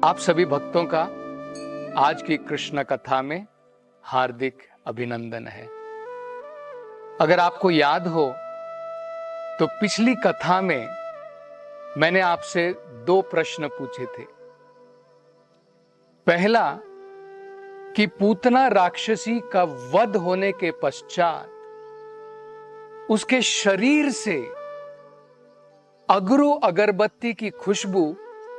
आप सभी भक्तों का आज की कृष्ण कथा में हार्दिक अभिनंदन है। अगर आपको याद हो तो पिछली कथा में मैंने आपसे 2 प्रश्न पूछे थे। पहला कि पूतना राक्षसी का वध होने के पश्चात उसके शरीर से अगरू अगरबत्ती की खुशबू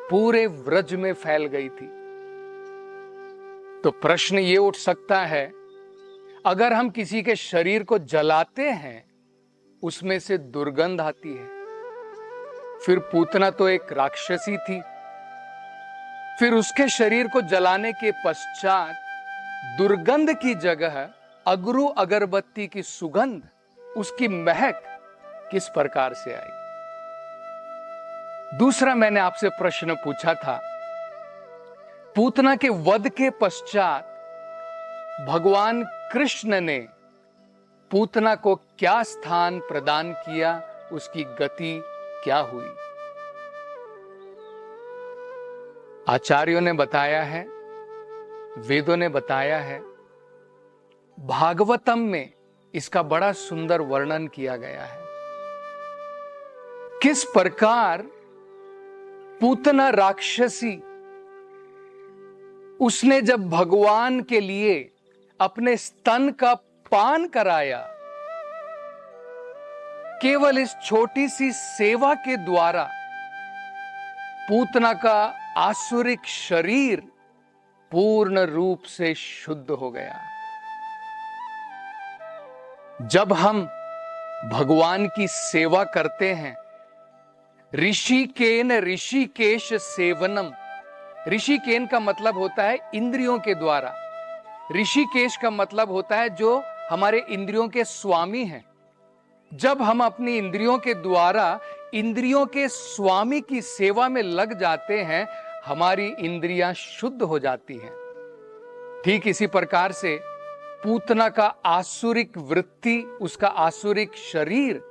पूरे व्रज में फैल गई थी। तो प्रश्न ये उठ सकता है, अगर हम किसी के शरीर को जलाते हैं उसमें से दुर्गंध आती है, फिर पूतना तो एक राक्षसी थी, फिर उसके शरीर को जलाने के पश्चात दुर्गंध की जगह अगरू अगरबत्ती की सुगंध, उसकी महक किस प्रकार से आई। दूसरा मैंने आपसे प्रश्न पूछा था, पूतना के वध के पश्चात भगवान कृष्ण ने पूतना को क्या स्थान प्रदान किया, उसकी गति क्या हुई। आचार्यों ने बताया है, वेदों ने बताया है, भागवतम में इसका बड़ा सुंदर वर्णन किया गया है। किस प्रकार पूतना राक्षसी, उसने जब भगवान के लिए अपने स्तन का पान कराया, केवल इस छोटी सी सेवा के द्वारा पूतना का आसुरिक शरीर पूर्ण रूप से शुद्ध हो गया। जब हम भगवान की सेवा करते हैं, ऋषिकेन ऋषिकेश सेवनम, ऋषिकेन का मतलब होता है इंद्रियों के द्वारा, ऋषिकेश का मतलब होता है जो हमारे इंद्रियों के स्वामी हैं। जब हम अपनी इंद्रियों के द्वारा इंद्रियों के स्वामी की सेवा में लग जाते हैं, हमारी इंद्रियां शुद्ध हो जाती हैं। ठीक इसी प्रकार से पूतना का आसुरिक वृत्ति, उसका आसुरिक शरीर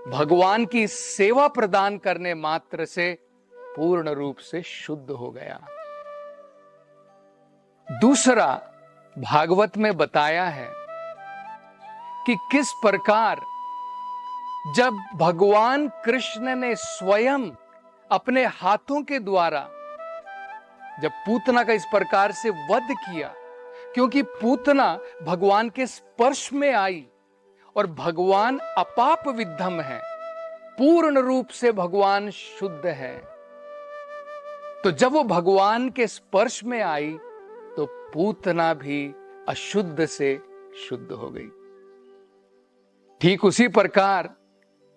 भगवान की सेवा प्रदान करने मात्र से पूर्ण रूप से शुद्ध हो गया। दूसरा, भागवत में बताया है कि किस प्रकार जब भगवान कृष्ण ने स्वयं अपने हाथों के द्वारा जब पूतना का इस प्रकार से वध किया, क्योंकि पूतना भगवान के स्पर्श में आई और भगवान अपाप विद्धम है, पूर्ण रूप से भगवान शुद्ध है। तो जब वो भगवान के स्पर्श में आई तो पूतना भी अशुद्ध से शुद्ध हो गई। ठीक उसी प्रकार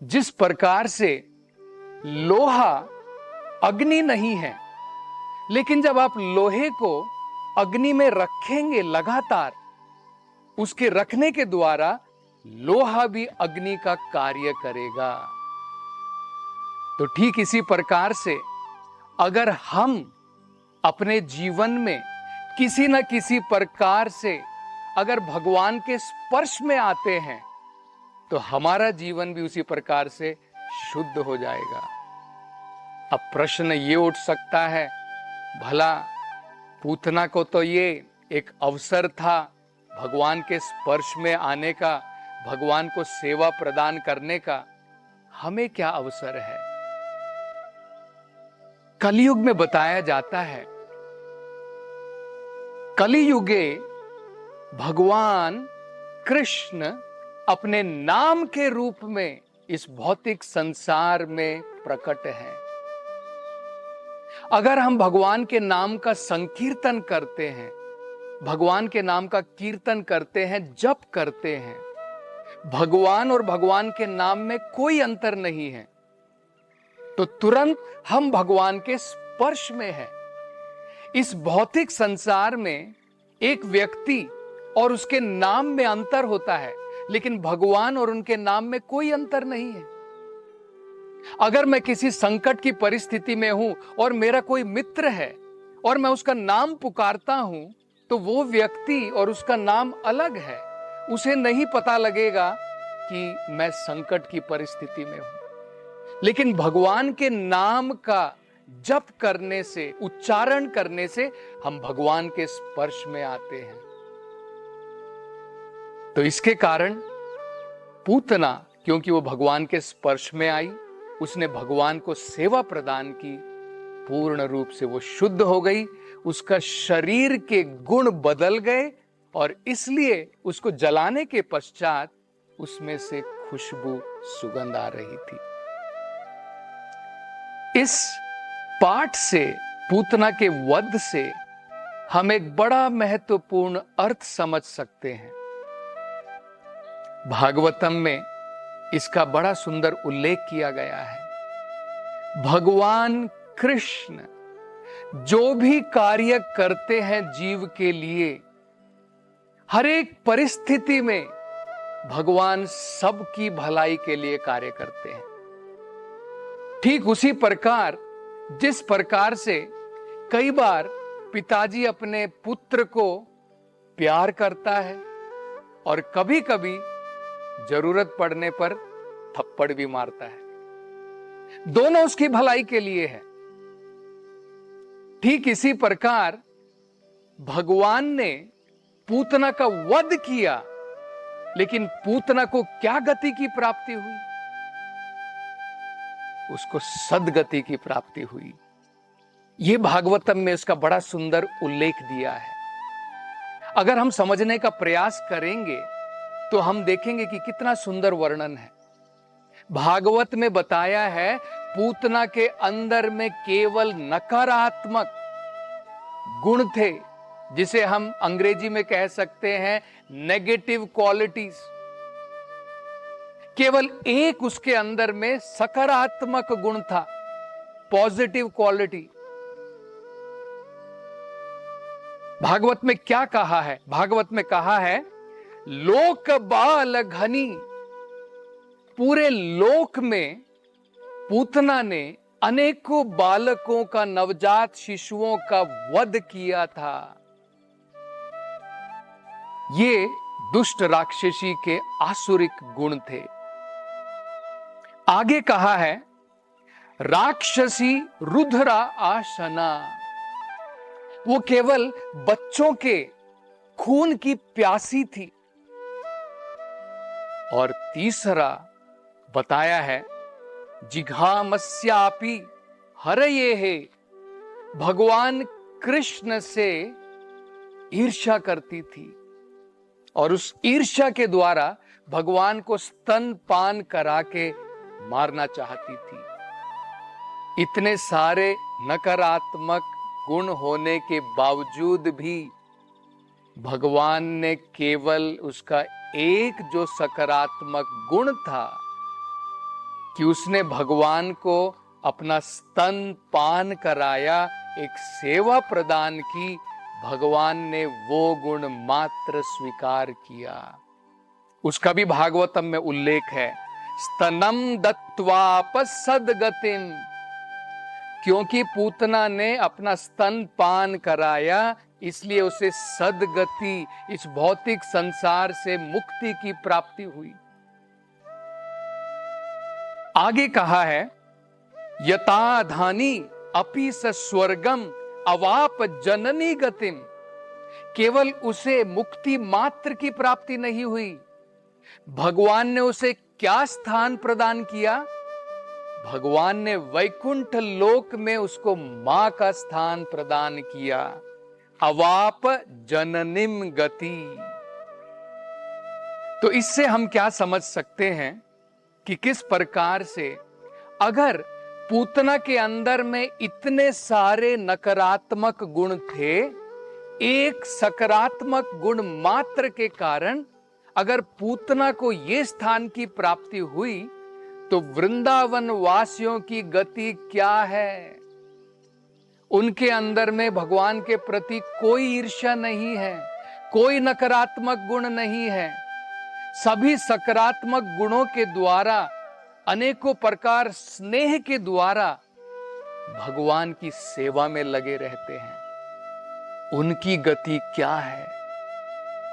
जिस प्रकार से लोहा अग्नि नहीं है, लेकिन जब आप लोहे को अग्नि में रखेंगे लगातार, उसके रखने के द्वारा लोहा भी अग्नि का कार्य करेगा। तो ठीक इसी प्रकार से अगर हम अपने जीवन में किसी न किसी प्रकार से अगर भगवान के स्पर्श में आते हैं, तो हमारा जीवन भी उसी प्रकार से शुद्ध हो जाएगा। अब प्रश्न ये उठ सकता है, भला पूतना को तो ये एक अवसर था भगवान के स्पर्श में आने का, भगवान को सेवा प्रदान करने का, हमें क्या अवसर है। कलियुग में बताया जाता है, कलियुगे भगवान कृष्ण अपने नाम के रूप में इस भौतिक संसार में प्रकट है। अगर हम भगवान के नाम का संकीर्तन करते हैं, भगवान के नाम का कीर्तन करते हैं, जप करते हैं, भगवान और भगवान के नाम में कोई अंतर नहीं है, तो तुरंत हम भगवान के स्पर्श में हैं। इस भौतिक संसार में एक व्यक्ति और उसके नाम में अंतर होता है, लेकिन भगवान और उनके नाम में कोई अंतर नहीं है। अगर मैं किसी संकट की परिस्थिति में हूं और मेरा कोई मित्र है और मैं उसका नाम पुकारता हूं, तो वो व्यक्ति और उसका नाम अलग है। उसे नहीं पता लगेगा कि मैं संकट की परिस्थिति में हूं। लेकिन भगवान के नाम का जप करने से, उच्चारण करने से हम भगवान के स्पर्श में आते हैं। तो इसके कारण पूतना, क्योंकि वो भगवान के स्पर्श में आई, उसने भगवान को सेवा प्रदान की, पूर्ण रूप से वो शुद्ध हो गई, उसका शरीर के गुण बदल गए और इसलिए उसको जलाने के पश्चात उसमें से खुशबू, सुगंध आ रही थी। इस पाठ से, पूतना के वध से हम एक बड़ा महत्वपूर्ण अर्थ समझ सकते हैं। भागवतम में इसका बड़ा सुंदर उल्लेख किया गया है। भगवान कृष्ण जो भी कार्य करते हैं जीव के लिए, हर एक परिस्थिति में भगवान सबकी भलाई के लिए कार्य करते हैं। ठीक उसी प्रकार, जिस प्रकार से कई बार पिताजी अपने पुत्र को प्यार करता है और कभी कभी जरूरत पड़ने पर थप्पड़ भी मारता है, दोनों उसकी भलाई के लिए है। ठीक इसी प्रकार भगवान ने पूतना का वध किया, लेकिन पूतना को क्या गति की प्राप्ति हुई? उसको सद्गति की प्राप्ति हुई। यह भागवतम में इसका बड़ा सुंदर उल्लेख दिया है। अगर हम समझने का प्रयास करेंगे तो हम देखेंगे कि कितना सुंदर वर्णन है। भागवत में बताया है पूतना के अंदर में केवल नकारात्मक गुण थे, जिसे हम अंग्रेजी में कह सकते हैं नेगेटिव क्वालिटीज। केवल एक उसके अंदर में सकारात्मक गुण था, पॉजिटिव क्वालिटी। भागवत में क्या कहा है? भागवत में कहा है लोक बाल घनी, पूरे लोक में पूतना ने अनेकों बालकों का, नवजात शिशुओं का वध किया था। ये दुष्ट राक्षसी के आसुरिक गुण थे। आगे कहा है राक्षसी रुद्रा आशना, वो केवल बच्चों के खून की प्यासी थी। और तीसरा बताया है जिघामस्यापि हरये, भगवान कृष्ण से ईर्ष्या करती थी और उस ईर्ष्या के द्वारा भगवान को स्तनपान करा के मारना चाहती थी। इतने सारे नकारात्मक गुण होने के बावजूद भी भगवान ने केवल उसका एक जो सकारात्मक गुण था कि उसने भगवान को अपना स्तनपान कराया, एक सेवा प्रदान की, भगवान ने वो गुण मात्र स्वीकार किया। उसका भी भागवतम में उल्लेख है, स्तनम दत्त्वापसद्गतिम, क्योंकि पूतना ने अपना स्तनपान कराया, इसलिए उसे सद्गति, इस भौतिक संसार से मुक्ति की प्राप्ति हुई। आगे कहा है यताधानी अपि स स्वर्गम अवाप जननी गतिम, केवल उसे मुक्ति मात्र की प्राप्ति नहीं हुई, भगवान ने उसे क्या स्थान प्रदान किया? भगवान ने वैकुंठ लोक में उसको मां का स्थान प्रदान किया। अवाप जननिम गति। तो इससे हम क्या समझ सकते हैं कि किस प्रकार से अगर पूतना के अंदर में इतने सारे नकारात्मक गुण थे, एक सकारात्मक गुण मात्र के कारण अगर पूतना को यह स्थान की प्राप्ति हुई, तो वृंदावन वासियों की गति क्या है? उनके अंदर में भगवान के प्रति कोई ईर्ष्या नहीं है, कोई नकारात्मक गुण नहीं है। सभी सकारात्मक गुणों के द्वारा, अनेकों प्रकार स्नेह के द्वारा भगवान की सेवा में लगे रहते हैं। उनकी गति क्या है?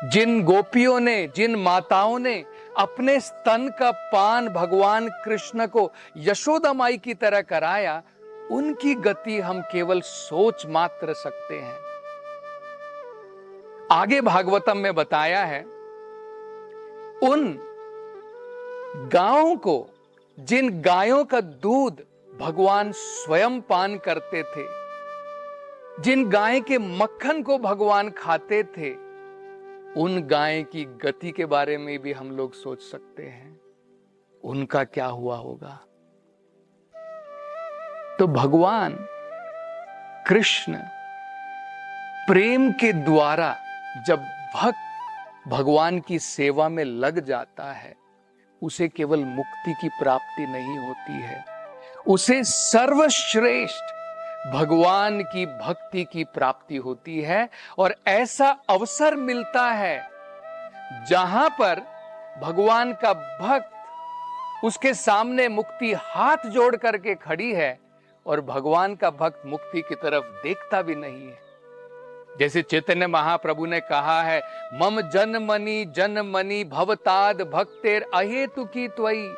जिन गोपियों ने, जिन माताओं ने अपने स्तन का पान भगवान कृष्ण को यशोदा माई की तरह कराया, उनकी गति हम केवल सोच मात्र सकते हैं। आगे भागवतम में बताया है, उन गायों को, जिन गायों का दूध भगवान स्वयं पान करते थे, जिन गाय के मक्खन को भगवान खाते थे, उन गाय की गति के बारे में भी हम लोग सोच सकते हैं, उनका क्या हुआ होगा। तो भगवान कृष्ण प्रेम के द्वारा जब भक्त भगवान की सेवा में लग जाता है, उसे केवल मुक्ति की प्राप्ति नहीं होती है, उसे सर्वश्रेष्ठ भगवान की भक्ति की प्राप्ति होती है। और ऐसा अवसर मिलता है जहां पर भगवान का भक्त, उसके सामने मुक्ति हाथ जोड़ करके खड़ी है और भगवान का भक्त मुक्ति की तरफ देखता भी नहीं है। जैसे चैतन्य महाप्रभु ने कहा है, मम जनमनी भवताद भक्तेर अहेतु की त्वयि।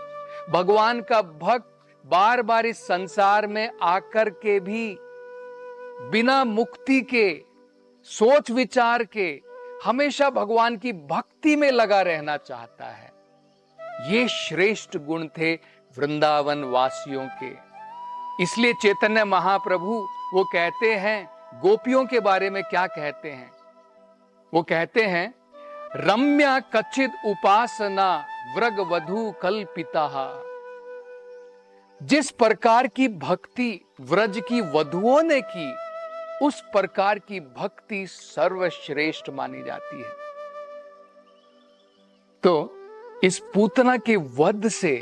भगवान का भक्त बार बार इस संसार में आकर के भी बिना मुक्ति के, सोच विचार के, हमेशा भगवान की भक्ति में लगा रहना चाहता है। ये श्रेष्ठ गुण थे वृंदावन वासियों के। इसलिए चैतन्य महाप्रभु वो कहते हैं, गोपियों के बारे में क्या कहते हैं, वो कहते हैं, रम्या कचिद उपासना व्रग वधु कल्पिता। जिस प्रकार की भक्ति व्रज की वधुओं ने की, उस प्रकार की भक्ति सर्वश्रेष्ठ मानी जाती है। तो इस पूतना के वध से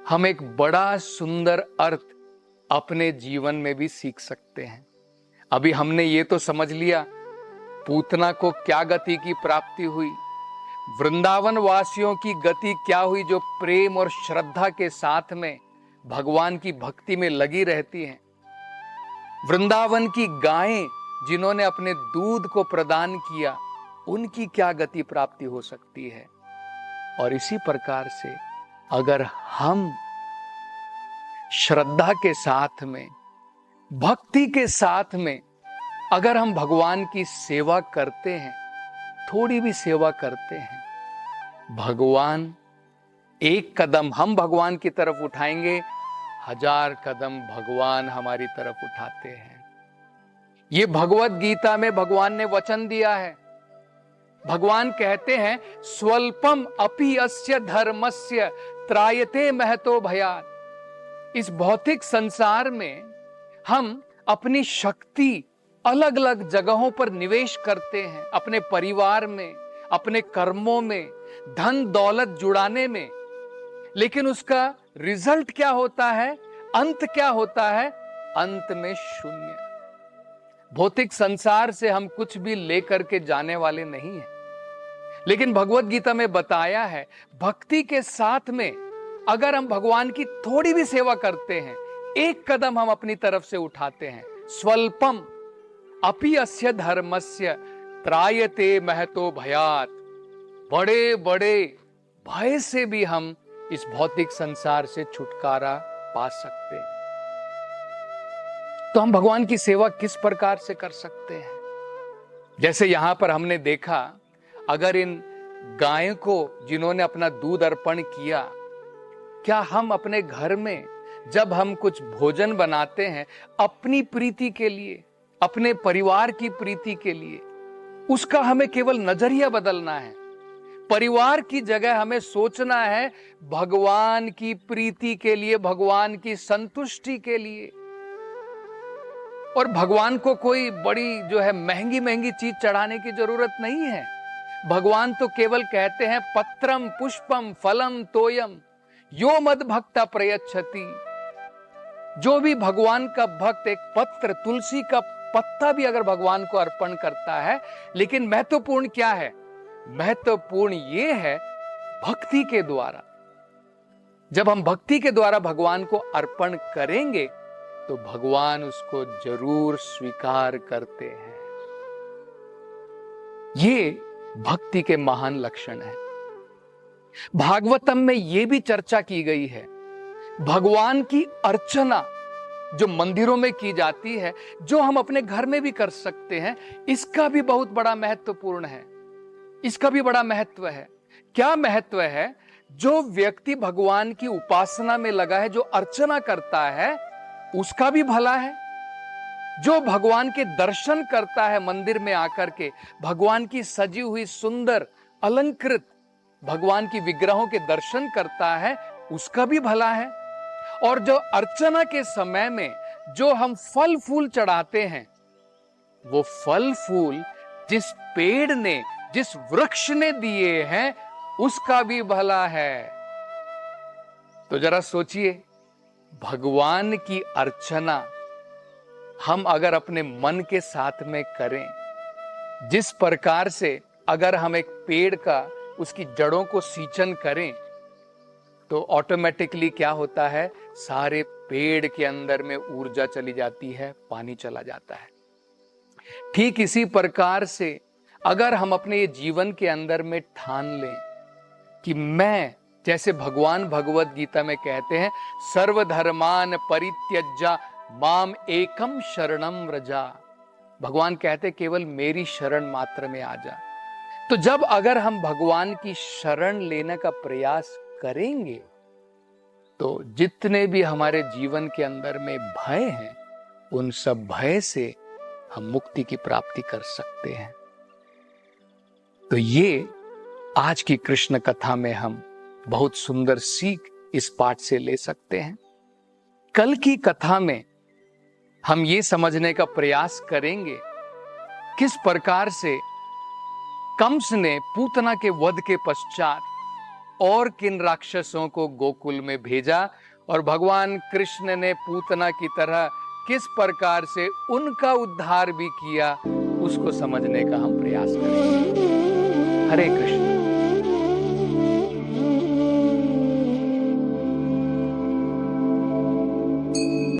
हम एक बड़ा सुंदर अर्थ अपने जीवन में भी सीख सकते हैं। अभी हमने ये तो समझ लिया पूतना को क्या गति की प्राप्ति हुई, वृंदावन वासियों की गति क्या हुई जो प्रेम और श्रद्धा के साथ में भगवान की भक्ति में लगी रहती हैं। वृंदावन की गायें जिन्होंने अपने दूध को प्रदान किया, उनकी क्या गति प्राप्ति हो सकती है। और इसी प्रकार से अगर हम श्रद्धा के साथ में, भक्ति के साथ में अगर हम भगवान की सेवा करते हैं, थोड़ी भी सेवा करते हैं, भगवान एक कदम हम भगवान की तरफ उठाएंगे, 1000 कदम भगवान हमारी तरफ उठाते हैं। ये भगवत गीता में भगवान ने वचन दिया है। भगवान कहते हैं, स्वल्पम अपि अस्य धर्मस्य त्रायते महतो भयात्। इस भौतिक संसार में हम अपनी शक्ति अलग अलग जगहों पर निवेश करते हैं, अपने परिवार में, अपने कर्मों में, धन दौलत जुड़ाने में, लेकिन उसका रिजल्ट क्या होता है, अंत क्या होता है? अंत में शून्य। भौतिक संसार से हम कुछ भी लेकर के जाने वाले नहीं हैं, लेकिन भगवत गीता में बताया है, भक्ति के साथ में अगर हम भगवान की थोड़ी भी सेवा करते हैं, एक कदम हम अपनी तरफ से उठाते हैं, स्वल्पम अपि अस्य धर्मस्य त्रायते महतो भयात्। बड़े बड़े भय से भी हम इस भौतिक संसार से छुटकारा पा सकते हैं। तो हम भगवान की सेवा किस प्रकार से कर सकते हैं? जैसे यहां पर हमने देखा, अगर इन गाय को जिन्होंने अपना दूध अर्पण किया, क्या हम अपने घर में जब हम कुछ भोजन बनाते हैं अपनी प्रीति के लिए, अपने परिवार की प्रीति के लिए, उसका हमें केवल नजरिया बदलना है। परिवार की जगह हमें सोचना है भगवान की प्रीति के लिए, भगवान की संतुष्टि के लिए। और भगवान को कोई बड़ी जो है महंगी महंगी चीज चढ़ाने की जरूरत नहीं है। भगवान तो केवल कहते हैं, पत्रम पुष्पम फलम तोयम यो मद भक्ता प्रयच्छति। जो भी भगवान का भक्त एक पत्र, तुलसी का पत्ता भी अगर भगवान को अर्पण करता है, लेकिन महत्वपूर्ण क्या है? महत्वपूर्ण ये है भक्ति के द्वारा। जब हम भक्ति के द्वारा भगवान को अर्पण करेंगे तो भगवान उसको जरूर स्वीकार करते हैं। ये भक्ति के महान लक्षण है। भागवतम में यह भी चर्चा की गई है, भगवान की अर्चना, जो मंदिरों में की जाती है, जो हम अपने घर में भी कर सकते हैं, इसका भी बहुत बड़ा महत्वपूर्ण है। इसका भी बड़ा महत्व है। क्या महत्व है? जो व्यक्ति भगवान की उपासना में लगा है, जो अर्चना करता है, उसका भी भला है। जो भगवान के दर्शन करता है मंदिर में आकर के, भगवान की सजी हुई सुंदर अलंकृत भगवान की विग्रहों के दर्शन करता है, उसका भी भला है। और जो अर्चना के समय में जो हम फल फूल चढ़ाते हैं, वो फल फूल जिस पेड़ ने, जिस वृक्ष ने दिए हैं, उसका भी भला है। तो जरा सोचिए, भगवान की अर्चना हम अगर अपने मन के साथ में करें, जिस प्रकार से अगर हम एक पेड़ का, उसकी जड़ों को सींचन करें, तो ऑटोमेटिकली क्या होता है, सारे पेड़ के अंदर में ऊर्जा चली जाती है, पानी चला जाता है। ठीक इसी प्रकार से अगर हम अपने ये जीवन के अंदर में ठान लें कि मैं, जैसे भगवान भगवत गीता में कहते हैं, सर्वधर्मान परित्यज्य माम एकम शरणम व्रजा। भगवान कहते केवल मेरी शरण मात्र में आ जा। तो जब अगर हम भगवान की शरण लेने का प्रयास करेंगे, तो जितने भी हमारे जीवन के अंदर में भय हैं, उन सब भय से हम मुक्ति की प्राप्ति कर सकते हैं। तो ये आज की कृष्ण कथा में हम बहुत सुंदर सीख इस पाठ से ले सकते हैं। कल की कथा में हम ये समझने का प्रयास करेंगे किस प्रकार से कंस ने पूतना के वध के पश्चात और किन राक्षसों को गोकुल में भेजा, और भगवान कृष्ण ने पूतना की तरह किस प्रकार से उनका उद्धार भी किया, उसको समझने का हम प्रयास करेंगे। हरे कृष्ण।